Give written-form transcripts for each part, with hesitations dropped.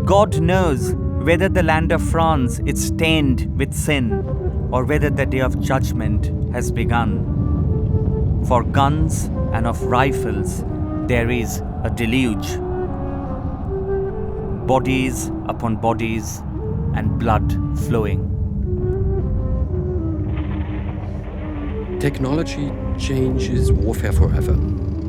God knows whether the land of France is stained with sin or whether the day of judgment has begun. For guns and of rifles there is a deluge. Bodies upon bodies and blood flowing. Technology changes warfare forever.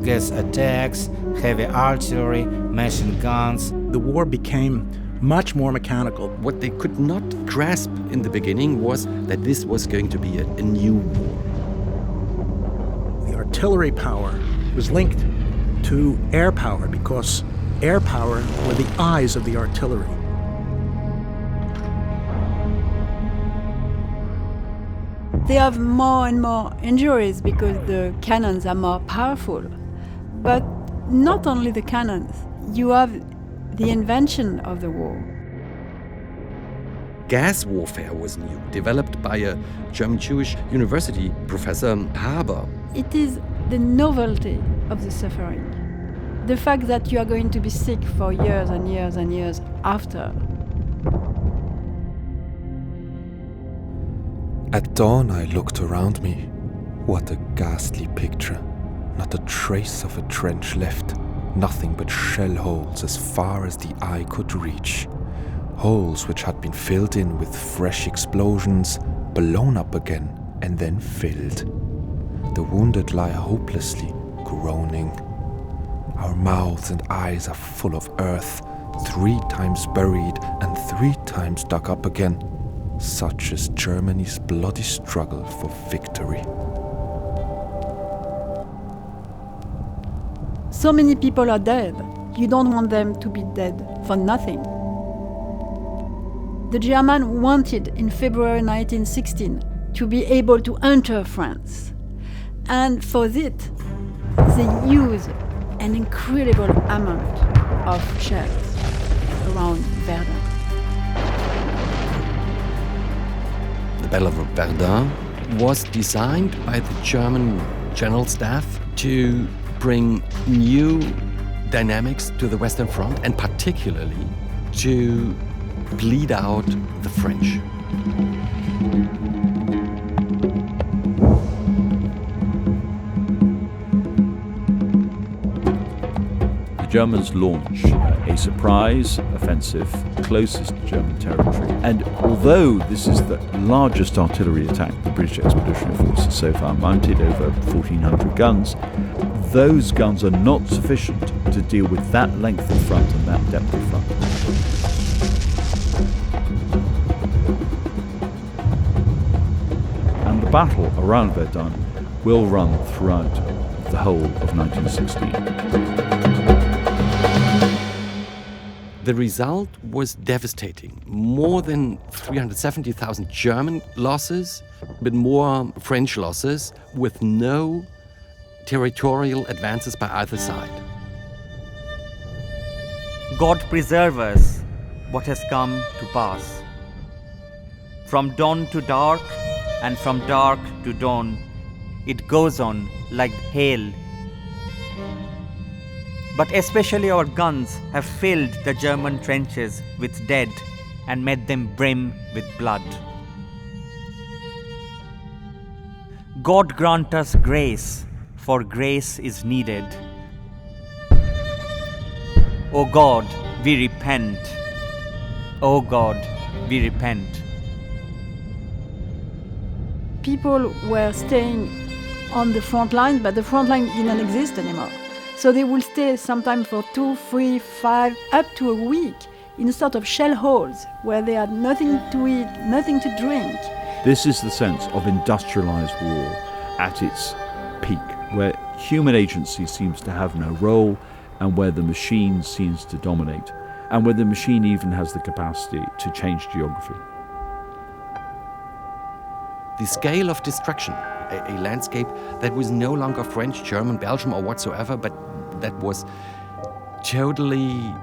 Gas attacks, heavy artillery, machine guns. The war became much more mechanical. What they could not grasp in the beginning was that this was going to be a new war. The artillery power was linked to air power because air power were the eyes of the artillery. They have more and more injuries because the cannons are more powerful. But not only the cannons, you have the invention of the war. Gas warfare was new, developed by a German-Jewish university professor, Haber. It is the novelty of the suffering. The fact that you are going to be sick for years and years and years after. At dawn I looked around me. What a ghastly picture. Not a trace of a trench left. Nothing but shell holes as far as the eye could reach. Holes which had been filled in with fresh explosions, blown up again, and then filled. The wounded lie hopelessly, groaning. Our mouths and eyes are full of earth, 3 times buried and 3 times dug up again. Such is Germany's bloody struggle for victory. So many people are dead. You don't want them to be dead for nothing. The Germans wanted in February 1916 to be able to enter France. And for that, they used an incredible amount of shells around Verdun. The Battle of Verdun was designed by the German General Staff to bring new dynamics to the Western Front and particularly to bleed out the French. The Germans launch a surprise offensive closest to German territory. And although this is the largest artillery attack the British Expeditionary Force has so far mounted, over 1,400 guns, those guns are not sufficient to deal with that length of front and that depth of front. And the battle around Verdun will run throughout the whole of 1916. The result was devastating. More than 370,000 German losses, but more French losses, with no territorial advances by either side. God preserve us what has come to pass. From dawn to dark, and from dark to dawn, it goes on like hail. But especially our guns have filled the German trenches with dead and made them brim with blood. God grant us grace, for grace is needed. O God, we repent. O God, we repent. People were staying on the front line, but the front line didn't exist anymore. So they will stay sometimes for 2, 3, 5, up to a week in sort of shell holes where they had nothing to eat, nothing to drink. This is the sense of industrialized war at its peak, where human agency seems to have no role and where the machine seems to dominate, and where the machine even has the capacity to change geography. The scale of destruction, a landscape that was no longer French, German, Belgium or whatsoever, but that was totally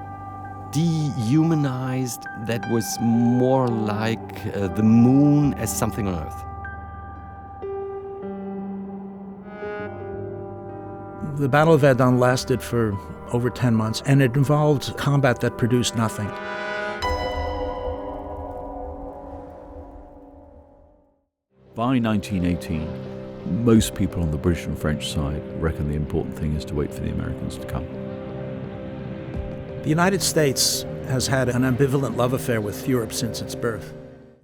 dehumanized, that was more like the moon as something on Earth. The Battle of Verdun lasted for over 10 months, and it involved combat that produced nothing. By 1918, most people on the British and French side reckon the important thing is to wait for the Americans to come. The United States has had an ambivalent love affair with Europe since its birth.